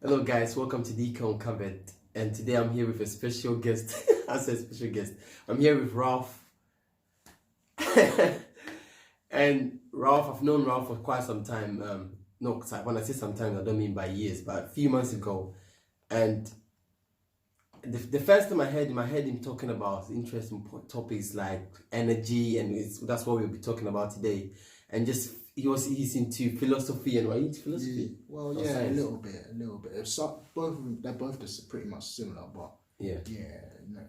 Hello guys, welcome to DK Uncovered, and today I'm here with a special guest. I said special guest. I'm here with Ralph. And Ralph, I've known Ralph for quite some time. No, when I say sometimes, I don't mean by years, but a few months ago. And the first time I heard him talking about interesting topics like energy, and that's what we'll be talking about today. And just he's into philosophy and right philosophy. Well, yeah, science. a little bit. Both of them, they're both just pretty much similar, but yeah, no,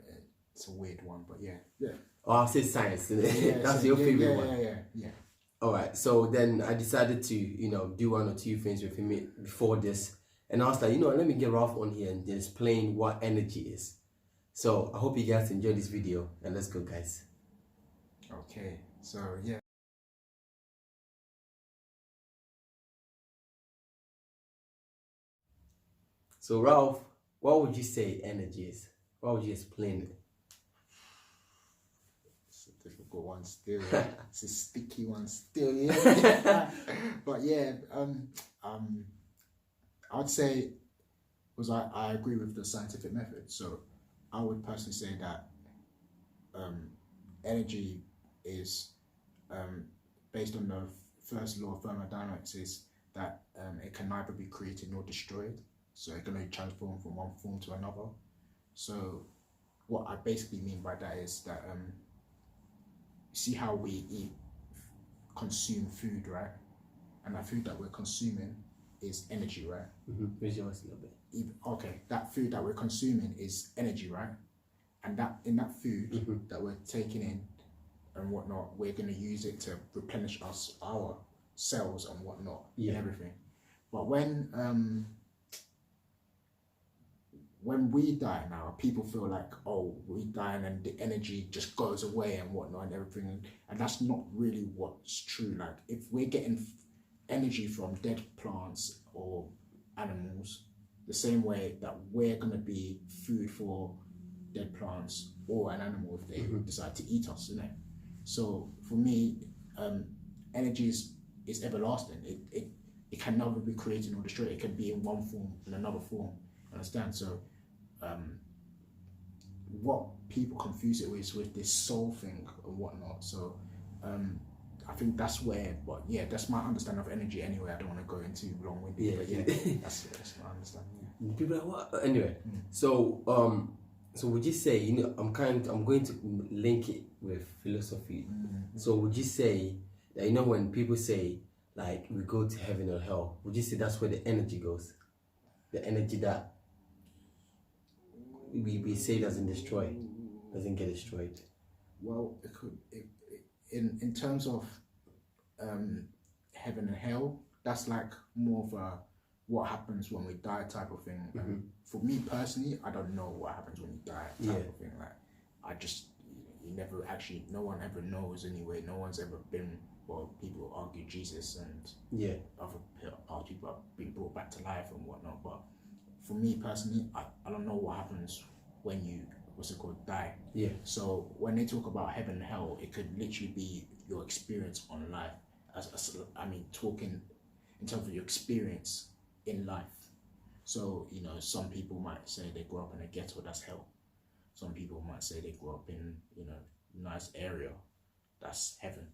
it's a weird one, but yeah. Oh, I'll say science. That's your favorite one. Yeah. All right, so then I decided to do one or two things with him before this, and I was like, let me get Ralph on here and explain what energy is. So I hope you guys enjoy this video, and let's go, guys. Okay, so yeah. So Ralph, what would you say energy is? What would you explain it? It's a difficult one still. It's a sticky one still, yeah. But yeah, I'd say, because I agree with the scientific method. So I would personally say that energy is based on the first law of thermodynamics, is that it can neither be created nor destroyed. So it can only transform from one form to another. So what I basically mean by that is that see how we consume food, right? And that food that we're consuming is energy, right? Visualize a little bit. Okay, that food that we're consuming is energy, right? And that in that food that we're taking in and whatnot, we're going to use it to replenish our cells and whatnot and everything. But when we die now, people feel like, oh, we die and then the energy just goes away and whatnot and everything. And that's not really what's true. Like, if we're getting energy from dead plants or animals, the same way that we're going to be food for dead plants or an animal if they decide to eat us, isn't it? So for me, energy is everlasting. It can never be created or destroyed. It can be in one form, in another form. Understand? So what people confuse it with this soul thing and whatnot. So I think that's where, but yeah, that's my understanding of energy anyway. I don't want to go into long-winded, but yeah, that's my understanding. People are like, what? Anyway, so would you say, I'm going to link it with philosophy. So would you say that, when people say like we go to heaven or hell, would you say that's where the energy goes? The energy that we say doesn't get destroyed. Well, it could. In terms of heaven and hell, that's like more of a what happens when we die type of thing. For me personally, I don't know what happens when you die type of thing. Like, you never actually, no one ever knows anyway. No one's ever been. Well, people argue Jesus and other people have been brought back to life and whatnot, but for me personally, I don't know what happens when you, die. Yeah. So when they talk about heaven and hell, it could literally be your experience on life. Talking in terms of your experience in life. So, some people might say they grew up in a ghetto, that's hell. Some people might say they grew up in, nice area, that's heaven.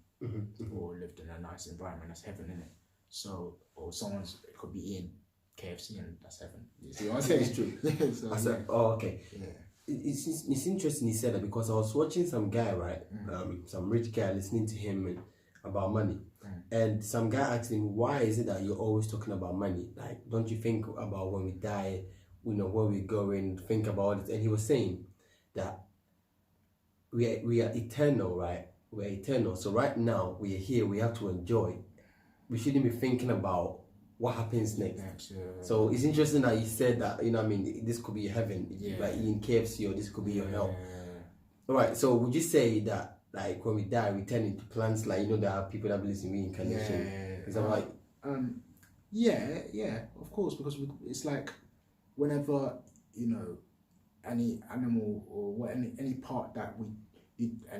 Or lived in a nice environment, that's heaven, innit? So, or it could be in KFC and that's heaven. You see what I'm saying? It's true. So, I said, oh, okay. Yeah. It's interesting he said that, because I was watching some guy, right? Some rich guy, listening to him about money. And some guy asked him, why is it that you're always talking about money? Like, don't you think about when we die, where we're going, think about it? And he was saying that we are eternal, right? We're eternal. So right now, we are here, we have to enjoy. We shouldn't be thinking about what happens next. So it's interesting that you said that, this could be heaven, like in KFC, or this could be your hell. All right, so would you say that, like, when we die, we turn into plants, like, there are people that believe in reincarnation? Is that right? Yeah, of course, because it's like, whenever, any animal or any part that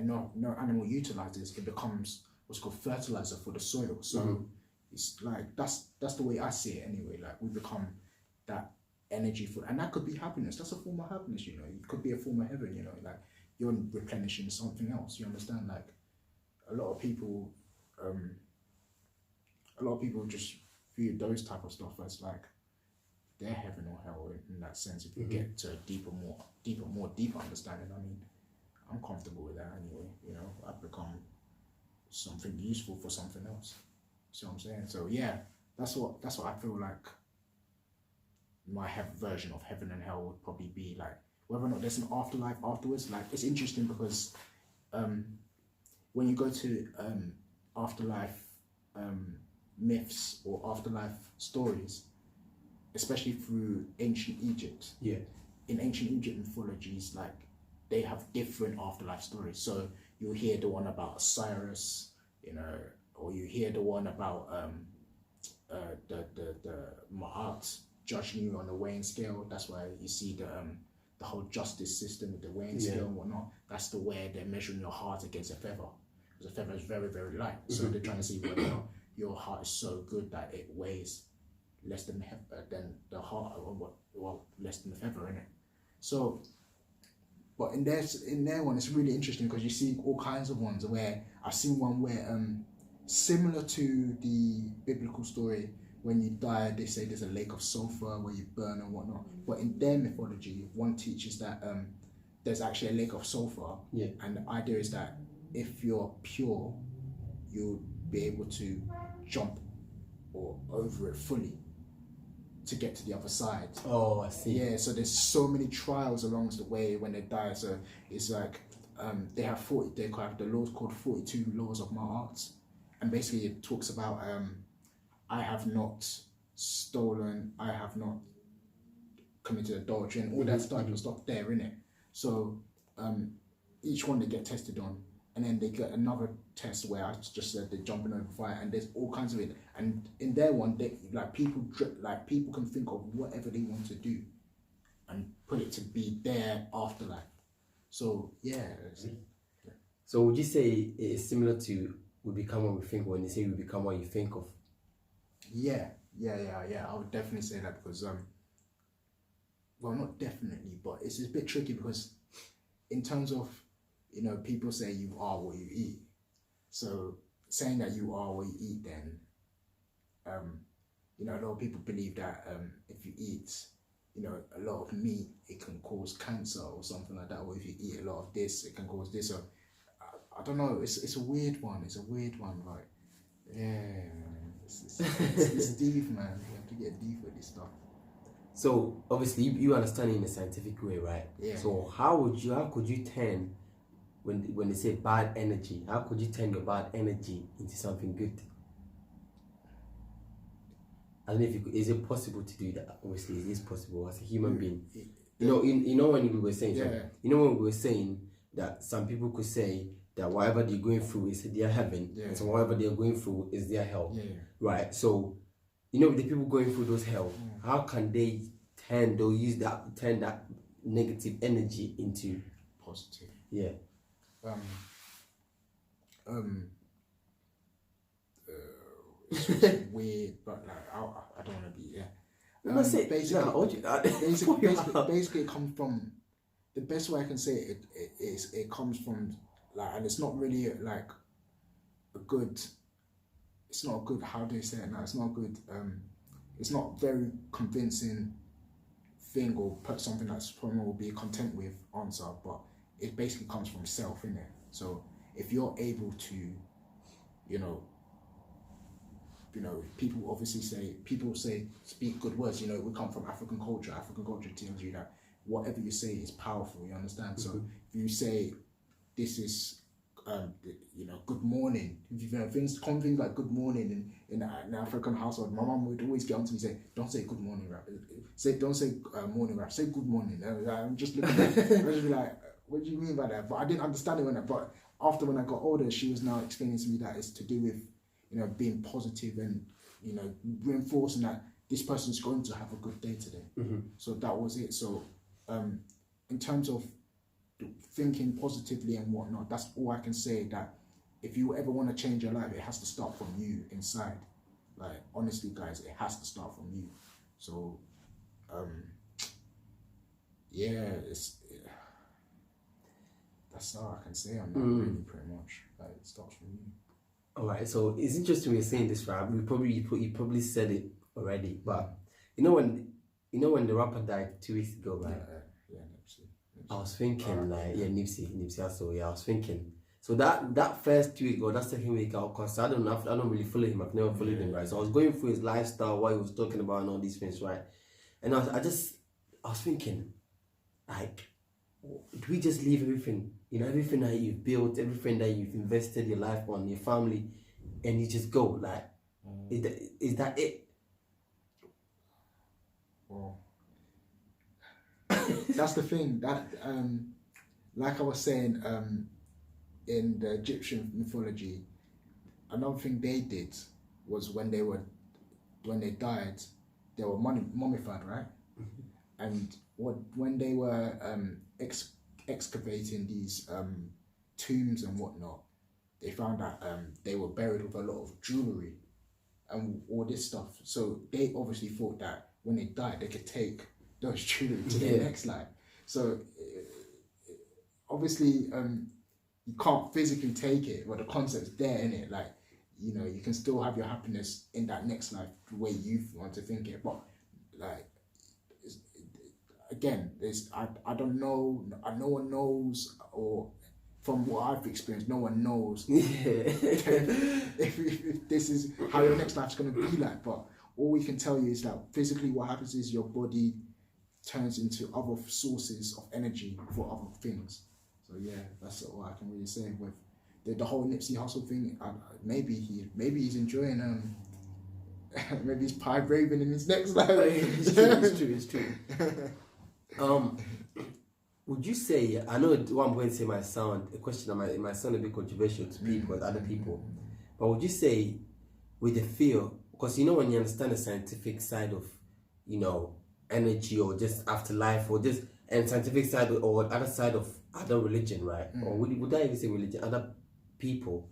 no animal utilizes, it becomes what's called fertilizer for the soil. So it's like that's the way I see it anyway. Like, we become that energy for, and that could be happiness. That's a form of happiness, you know. It could be a form of heaven, you know. Like you're replenishing something else. You understand? Like a lot of people just view those type of stuff as like they're heaven or hell in that sense. If you get to a deeper understanding, I mean, I'm comfortable with that anyway. You know, I've become something useful for something else. See what I'm saying? So yeah, that's what I feel like my version of heaven and hell would probably be like. Whether or not there's an afterlife afterwards, like it's interesting because when you go to afterlife myths or afterlife stories, especially through ancient Egypt. Yeah. In ancient Egypt mythologies, like they have different afterlife stories. So you'll hear the one about Osiris, you know, or you hear the one about the Ma'at judging you on the weighing scale. That's why you see the whole justice system with the weighing scale and whatnot. That's the way they're measuring your heart against a feather. Because a feather is very, very light. So they're trying to see whether or not your heart is so good that it weighs less than the heart, or less than the feather, innit? So, but in their one, it's really interesting because you see all kinds of ones where I've seen one where similar to the biblical story, when you die, they say there's a lake of sulfur where you burn and whatnot. But in their mythology, one teaches that there's actually a lake of sulfur, and the idea is that if you're pure, you'll be able to jump or over it fully to get to the other side. Oh, I see. Yeah, so there's so many trials along the way when they die. So it's like they have the laws called 42 laws of Ma'at, and basically it talks about I have not stolen, I have not committed adultery, and all that type of stuff there, innit? So each one they get tested on, and then they get another test where I just said they're jumping over fire, and there's all kinds of it. And in their one, they people can think of whatever they want to do, and put it to be their afterlife. So yeah. So would you say it is similar to we become what we think? When they say we become what you think of? Yeah. I would definitely say that because well, not definitely, but it's a bit tricky because in terms of, you know, people say you are what you eat. So saying that you are what you eat, then, you know, a lot of people believe that if you eat, you know, a lot of meat, it can cause cancer or something like that. Or if you eat a lot of this, it can cause this. So I don't know. It's a weird one. It's a weird one. Like, yeah, it's deep, man. You have to get deep with this stuff. So obviously you understand it in a scientific way, right? Yeah. So how could you turn, when they say bad energy, how could you turn your bad energy into something good? I don't know if is it possible to do that? Obviously, it is possible as a human being. You know when we were saying when we were saying that some people could say that whatever they're going through is their heaven, and so whatever they're going through is their hell. Right? So, you know, the people going through those hell, how can they turn that negative energy into positive? Yeah. It's weird, but like I don't want to be basically it comes from, the best way I can say it is it comes from like, and it's not really like a good, it's not a good, how do you say it now, it's not good, it's not very convincing thing or put something that someone will be content with answer, but it basically comes from self, innit? So if you're able to, you know, people say speak good words. You know, we come from African culture. African culture tells you that whatever you say is powerful. You understand? So if you say this is, you know, good morning. If you know things like good morning in an African household, my mom would always get on to me and say, "Don't say good morning, rap. Don't say morning, rap. Say good morning." I'm just looking at it. I was just like, "What do you mean by that?" But I didn't understand it but after when I got older, she was now explaining to me that it's to do with, you know, being positive and, you know, reinforcing that this person's going to have a good day today. So that was it. So in terms of thinking positively and whatnot, that's all I can say, that if you ever want to change your life, it has to start from you inside. Like, honestly, guys, it has to start from you. So yeah, that's all I can say on that. Really, pretty much. Like, it starts from you. All right, so it's interesting we're saying this, right? You probably said it already, but you know when the rapper died 2 weeks ago, right? Yeah, Nipsey. I was thinking Nipsey Hussle. Yeah, I was thinking. So that first week or that second week, cause I don't really follow him. I've never followed him, right? So I was going through his lifestyle, what he was talking about, and all these things, right? And I was thinking, like, do we just leave everything? You know, everything that you've built, everything that you've invested your life on, your family, and you just go, like, is that it? Well, that's the thing. That like I was saying, in the Egyptian mythology, another thing they did was when they died, they were mummified, right? And when they were excavating these tombs and whatnot, they found that they were buried with a lot of jewelry and all this stuff. So they obviously thought that when they died, they could take those jewelry to their next life. So obviously, you can't physically take it, but the concept's there, innit? Like, you know, you can still have your happiness in that next life the way you want to think it. But like, again, I don't know. No one knows, or from what I've experienced, no one knows if this is how your next life's going to be like. But all we can tell you is that physically, what happens is your body turns into other sources of energy for other things. So yeah, that's all I can really say with the whole Nipsey Hussle thing. Maybe he's enjoying maybe he's pie braving in his next life. It's true. Would you say, I know what I'm going to say might sound a question that might sound a bit controversial to people, other people, but would you say with the fear, because you know when you understand the scientific side of, you know, energy or just afterlife or just and scientific side or other side of other religion, right? Or would I even say religion, other people,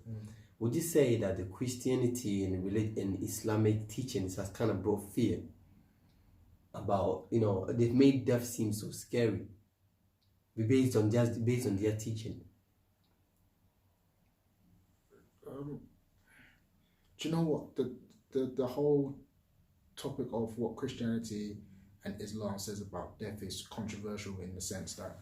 would you say that the Christianity and Islamic teachings has kind of brought fear about, you know, they've made death seem so scary based on their teaching? Do you know what the whole topic of what Christianity and Islam says about death is controversial in the sense that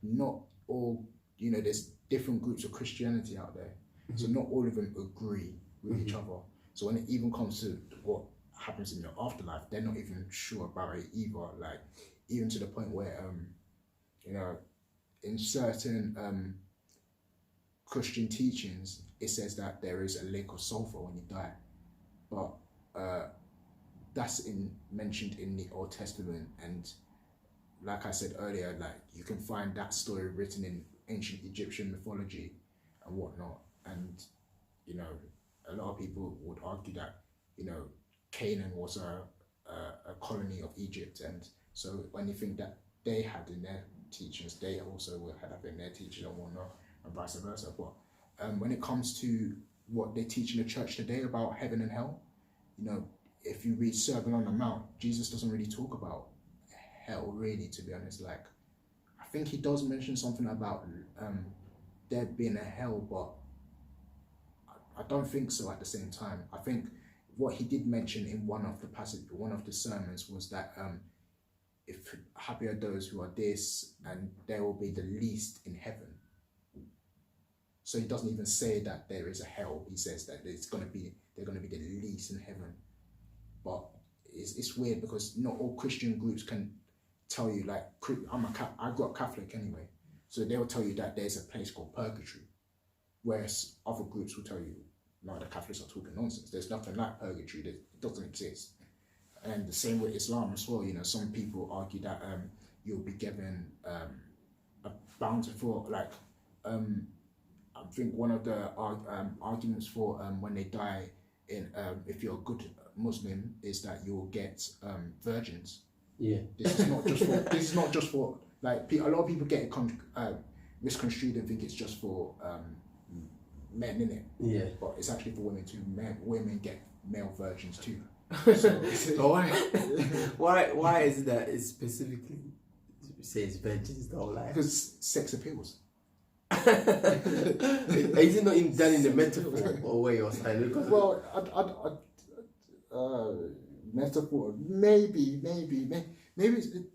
not all, you know, there's different groups of Christianity out there, so not all of them agree with each other. So when it even comes to what happens in the afterlife, they're not even sure about it either. Like, even to the point where you know, in certain Christian teachings, it says that there is a lake of sulfur when you die, but that's mentioned in the Old Testament, and like I said earlier, like, you can find that story written in ancient Egyptian mythology and whatnot. And you know, a lot of people would argue that, you know, Canaan was a colony of Egypt, and so anything that they had in their teachings, they also will have in their teachings and whatnot, and vice versa. But when it comes to what they teach in the church today about heaven and hell, you know, if you read Sermon on the Mount, Jesus doesn't really talk about hell, really, to be honest. Like, I think he does mention something about there being a hell, but I don't think so at the same time. I think what he did mention in one of the sermons was that if happy are those who are this, and they will be the least in heaven. So he doesn't even say that there is a hell. He says that they're going to be the least in heaven. But it's weird because not all Christian groups can tell you, like, I grew up Catholic anyway, so they'll tell you that there's a place called purgatory, whereas other groups will tell you, no, the Catholics are talking nonsense. There's nothing like purgatory. It doesn't exist. And the same with Islam as well. You know, some people argue that you'll be given a bountiful, like, I think one of the arguments for when they die in if you're a good Muslim is that you'll get virgins. Yeah. This is not just for like, a lot of people get it misconstrued and think it's just for men, innit? Yeah. But it's actually for women too. Women get male virgins too. But why is it that it specifically says virgins don't lie? Because sex appeals. Is it not done in the metaphor or way or something? Because Well, metaphor, maybe.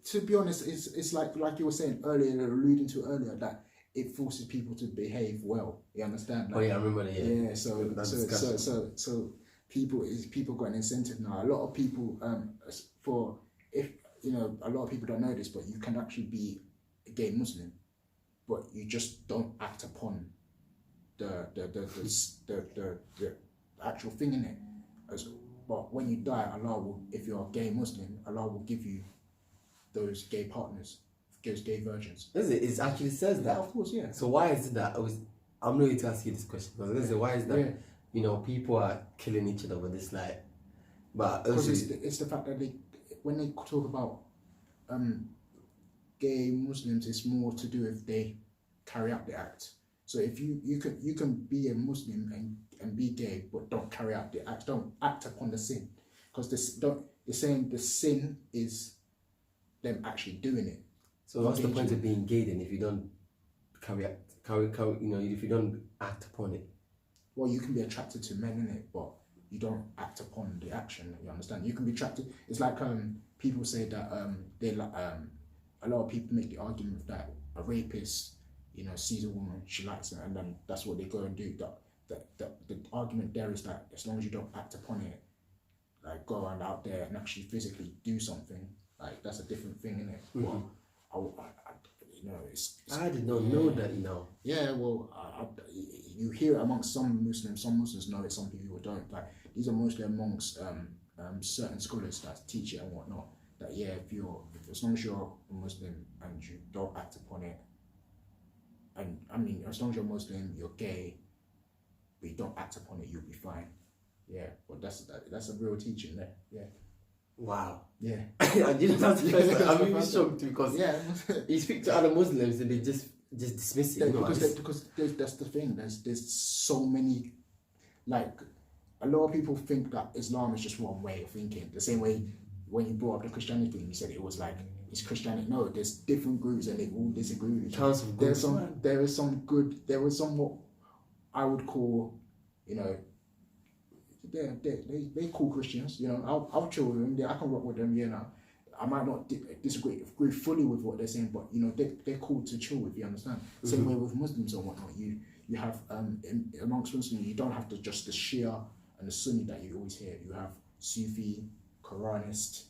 To be honest, it's like you were saying earlier, alluding to earlier, that it forces people to behave well. You understand? Oh yeah, I remember that. Yeah. So people got an incentive now. A lot of people, a lot of people don't know this, but you can actually be a gay Muslim, but you just don't act upon the actual thing in it. But when you die, Allah will, if you're a gay Muslim, Allah will give you those gay partners, those gay virgins. Is it? It actually says that. Yeah, of course, yeah. So why is it that I'm not going to ask you this question because why is that? Yeah. People are killing each other with this like, but because it's the fact that when they talk about gay Muslims, it's more to do if they carry out the act. So if you can be a Muslim and be gay, but don't carry out the act, don't act upon the sin, because you're saying the sin is them actually doing it. So what's the point of being gay then if you don't carry if you don't act upon it? Well, you can be attracted to men in it, but you don't act upon the action. You understand? You can be attracted. It's like people say that a lot of people make the argument that a rapist, sees a woman, she likes her, and then that's what they go and do. The argument there is that as long as you don't act upon it, like go around out there and actually physically do something, like that's a different thing, isn't it? Mm-hmm. Well, I did not know that, Yeah, well, you hear it amongst some Muslims. Some Muslims know it, some people don't. Like these are mostly amongst certain scholars that teach it and whatnot. That as long as you're a Muslim and you don't act upon it, and I mean, as long as you're Muslim, you're gay, but you don't act upon it, you'll be fine. Yeah, but that's a real teaching there. Yeah. Wow. Yeah. I didn't have to I'm even shocked because you speak to other Muslims and they just dismiss it. Because that's the thing. There's so many, like, a lot of people think that Islam is just one way of thinking. The same way when you brought up the Christianity thing, you said it was like it's Christianity. No, there's different groups and they all disagree with each other. There was some what I would call, they cool Christians, I'll chill with them. I can rock with them, I might not agree fully with what they're saying, but they're cool to chill with. You understand? Mm-hmm. Same way with Muslims or whatnot. You have amongst Muslims, you don't have just the Shia and the Sunni that you always hear. You have Sufi, Quranist.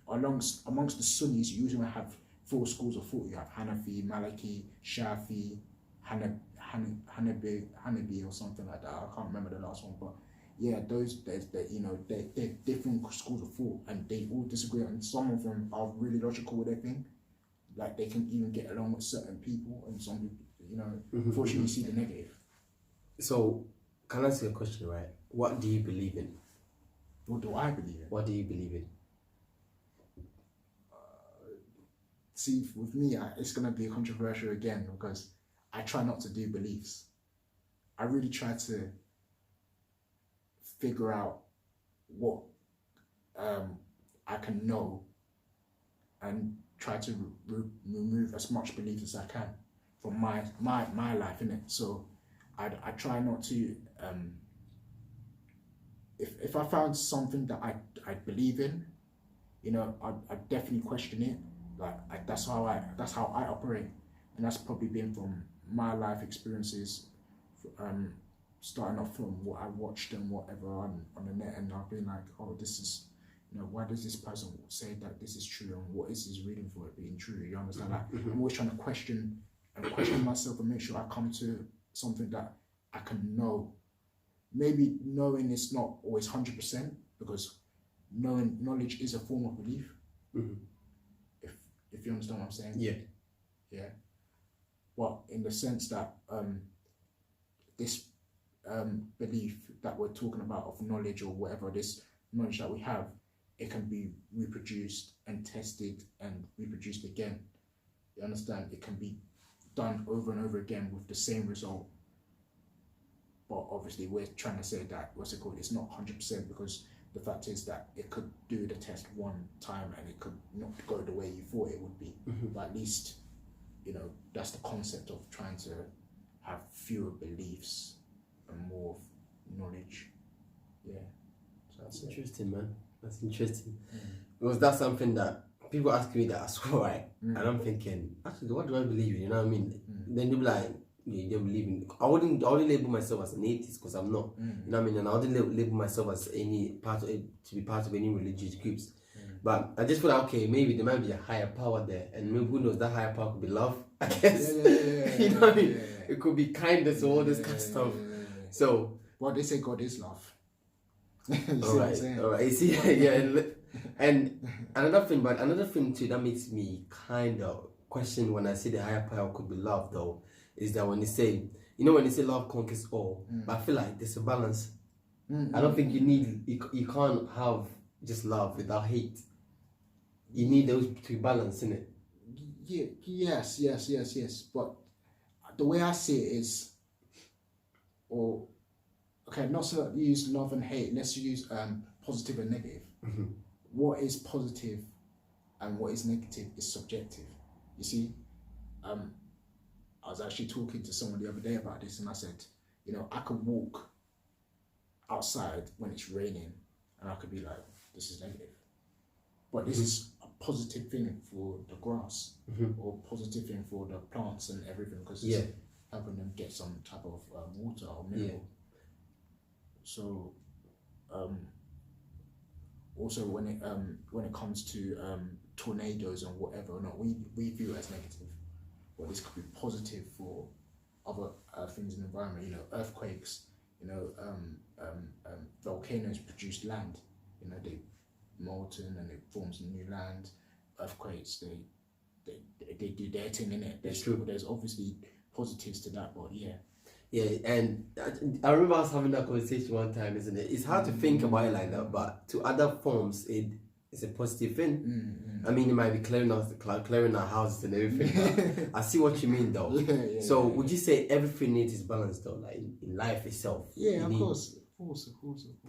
Amongst the Sunnis, you usually have 4 schools of thought. You have Hanafi, Maliki, Shafi, Hanabi or something like that. I can't remember the last one, but yeah, they're different schools of thought and they all disagree, and some of them are really logical with their thing. Like they can even get along with certain people, and some people, unfortunately, you see the negative. So, can I ask you a question, right? What do you believe in? What do I believe in? What do you believe in? See, with me, it's gonna be controversial again because I try not to do beliefs. I really try to figure out what I can know and try to remove as much belief as I can from my life, innit? So I try not to if I found something that I believe in, I'd definitely question it. Like that's how I operate, and that's probably been from my life experiences, starting off from what I watched and whatever on the net, and I've been like, oh, this is, why does this person say that this is true, and what is his reading for it being true? You understand? Like I'm always trying to question myself and make sure I come to something that I can know. Maybe knowing is not always 100%, because knowledge is a form of belief. Mm-hmm. If you understand what I'm saying? Yeah. Well, in the sense that this belief that we're talking about of knowledge or whatever, this knowledge that we have, it can be reproduced and tested and reproduced again. You understand? It can be done over and over again with the same result. but obviously we're trying to say that, what's it called, it's not 100%, because the fact is that it could do the test one time and it could not go the way you thought it would be. But at least, you know, that's the concept of trying to have fewer beliefs and more knowledge. Yeah. So that's interesting, man. That's interesting. Because that's something that people ask me that as well, right? And I'm thinking, actually, what do I believe in? You know what I mean? Then they'll be like, you don't believe in. I wouldn't label myself as an atheist, because I'm not. You know what I mean? And I wouldn't label myself as any part of it, to be part of any religious groups. But I just feel like, okay, maybe there might be a higher power there, and maybe who knows, that higher power could be love, I guess. You know what I mean? It could be kindness or all this kind of stuff. So, well, they say God is love. all right. You see, yeah. And another thing too that makes me kind of question when I say the higher power could be love, though, is that when they say, you know, when they say love conquers all, but I feel like there's a balance. I don't think you can't have just love without hate. You need those to be balanced, innit? Yes. But the way I see it is, not so use love and hate. Let's use positive and negative. What is positive and what is negative is subjective. You see, I was actually talking to someone the other day about this, and I said, you know, I could walk outside when it's raining, and I could be like, this is negative. But this is a positive thing for the grass, or positive thing for the plants and everything, because it's helping them get some type of water or mineral. So, also when it comes to tornadoes and whatever, not we view it as negative, but this could be positive for other things in the environment. You know, earthquakes. You know, volcanoes produce land. You know, they molten and it forms new land. Earthquakes, they do their thing in it. There's obviously positives to that, but yeah, and I remember us having that conversation one time, isn't it? It's hard to think about it like that, but to other forms, it's a positive thing. I mean, it might be clearing our houses and everything. I see what you mean, though. So, would you say everything needs is balanced, though, like in life itself? Yeah, of course.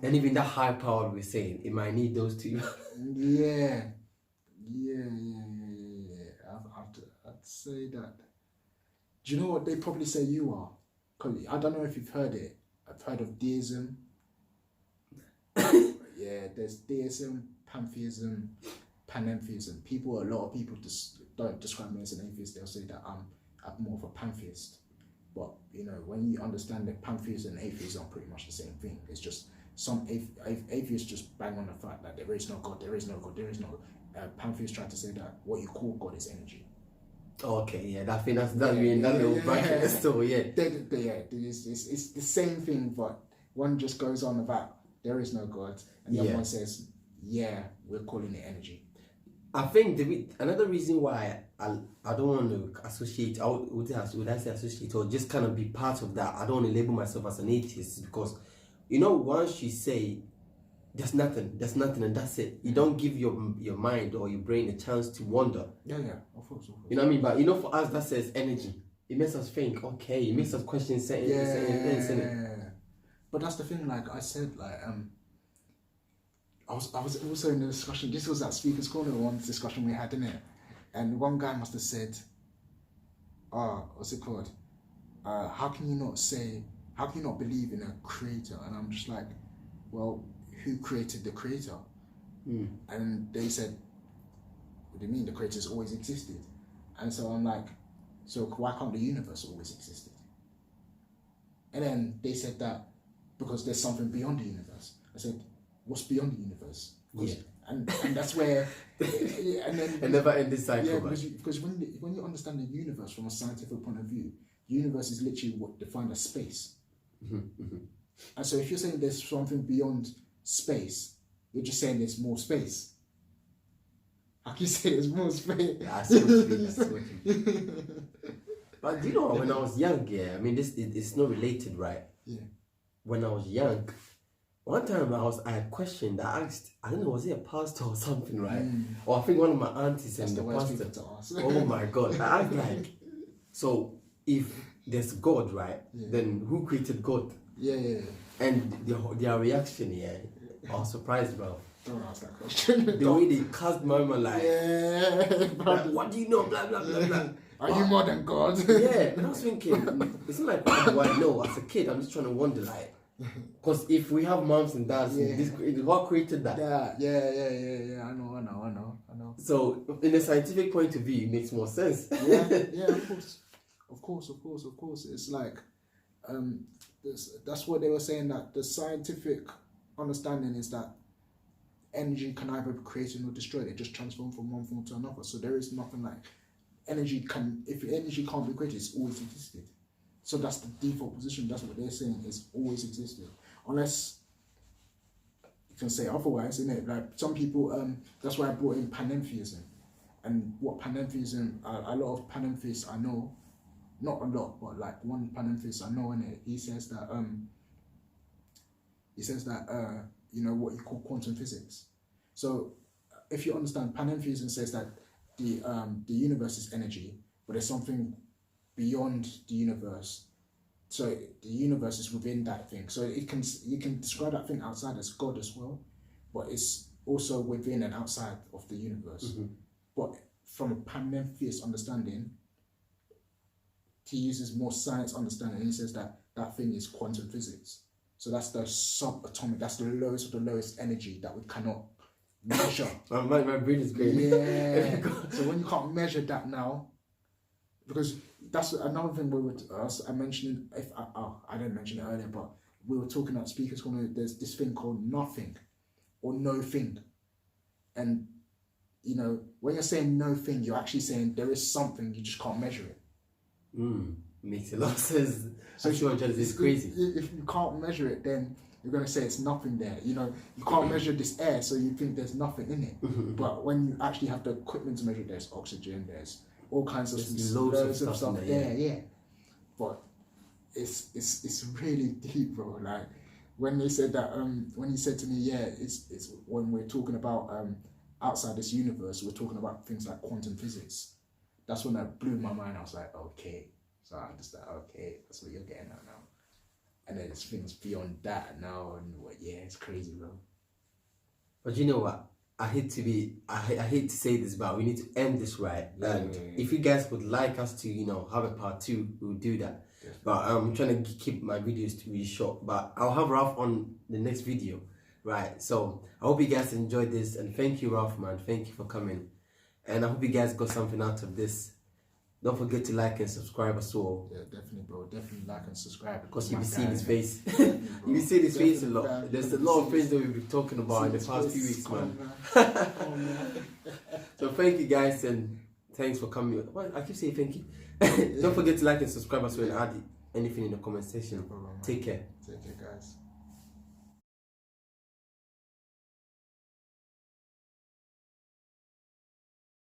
And even that high power we're saying, it might need those two. Yeah. I'd say that. Do you know what they probably say you are? Cause I don't know if you've heard it. I've heard of deism. Yeah, there's deism, pantheism, panentheism. A lot of people just don't describe me as an atheist. They'll say that I'm more of a pantheist. But you know, when you understand that pantheism and atheism are pretty much the same thing. It's just some atheists just bang on the fact that there is no God, there is no God, there is no. Pantheists try to say that what you call God is energy. Okay, yeah, that little bracket still, it's the same thing, but one just goes on about there is no God, and the other one says, we're calling it energy. I think another reason why I don't want to associate, would I say associate, or just kind of be part of that, I don't want to label myself as an atheist, because, you know, once you say there's nothing, and that's it. You don't give your mind or your brain a chance to wonder. Yeah, of course. You know what I mean? But you know, for us, that says energy. It makes us think. Okay, it makes us question certain things. But that's the thing. Like I said, like I was also in the discussion. This was at Speaker's Corner, one discussion we had in it, and one guy must have said, what's it called? How can you not believe in a creator? And I'm just like, well, who created the creator? And they said, what do you mean? The creator's always existed. And so I'm like, so why can't the universe always existed? And then they said that because there's something beyond the universe. I said, what's beyond the universe? And that's where and then a never ending cycle. Yeah, because when you understand the universe from a scientific point of view, the universe is literally what defined as space. And so if you're saying there's something beyond space, you're just saying there's more space. How can you say there's more space? That's what you mean. But do you know, when I was young, I mean, it's not related, right? Yeah. When I was young, one time I had questioned, I asked, I don't know, was it a pastor or something, right? Or I think one of my aunties and the pastor. To ask. Oh my God. I asked like, so if there's God, right, then who created God? Yeah. And their reaction, yeah, I was surprised, bro. Don't ask that question. The way they cast mama like, yeah, what do you know, blah blah blah blah. Are you more than God? Yeah, and I was thinking, it's not like what I know. As a kid, I'm just trying to wonder, like, because if we have moms and dads, what created that? Yeah. I know. So, in a scientific point of view, it makes more sense. yeah, of course. It's like, that's what they were saying, that the scientific understanding is that energy can either be created or destroyed. It just transforms from one form to another. So there is nothing like if energy can't be created, it's always existed. So that's the default position. That's what they're saying, it's always existed. Unless you can say otherwise, innit? Like some people, that's why I brought in panentheism. And what panentheism, a lot of panentheists I know, not a lot, but like one panentheist I know, innit? He says that you know, what you call quantum physics. So if you understand, panentheism says that the universe is energy, but there's something beyond the universe. So the universe is within that thing. So you can describe that thing outside as God as well, but it's also within and outside of the universe. But from a panentheist understanding, he uses more science understanding, and he says that that thing is quantum physics. So that's the subatomic, that's the lowest of the lowest energy that we cannot measure. my brain is great. Yeah. So when you can't measure that now, because that's another thing I mentioned, I didn't mention it earlier, but we were talking at Speakers Corner, there's this thing called nothing or no thing. And, you know, when you're saying no thing, you're actually saying there is something, you just can't measure it. Makes a lot of sense. So it's crazy. If you can't measure it, then you're going to say it's nothing there. You know, you can't measure this air, so you think there's nothing in it. But when you actually have the equipment to measure it, there's oxygen, there's all kinds of loads of stuff there. Yeah. But it's really deep, bro. Like when they said that, when he said to me, it's when we're talking about outside this universe, we're talking about things like quantum physics. That's when that blew my mind. I was like, okay. So I understand, okay, that's what you're getting at now. And then there's things beyond that now, and it's crazy, bro. But you know what? I hate to say this, but we need to end this right. If you guys would like us to, you know, have a part 2, we'll do that. But I'm trying to keep my videos to be short. But I'll have Ralph on the next video, right? So I hope you guys enjoyed this, and thank you, Ralph, man. Thank you for coming. And I hope you guys got something out of this. Don't forget to like and subscribe as well. Yeah, definitely, bro. Definitely like and subscribe. Because you'll be seeing his face. You'll be seeing his face a lot. There's a lot of things that we've been talking about in the past few weeks, man. So thank you guys, and thanks for coming. Well, I keep saying thank you. Don't forget to like and subscribe as well, and add anything in the comment section. Take care. Take care, guys.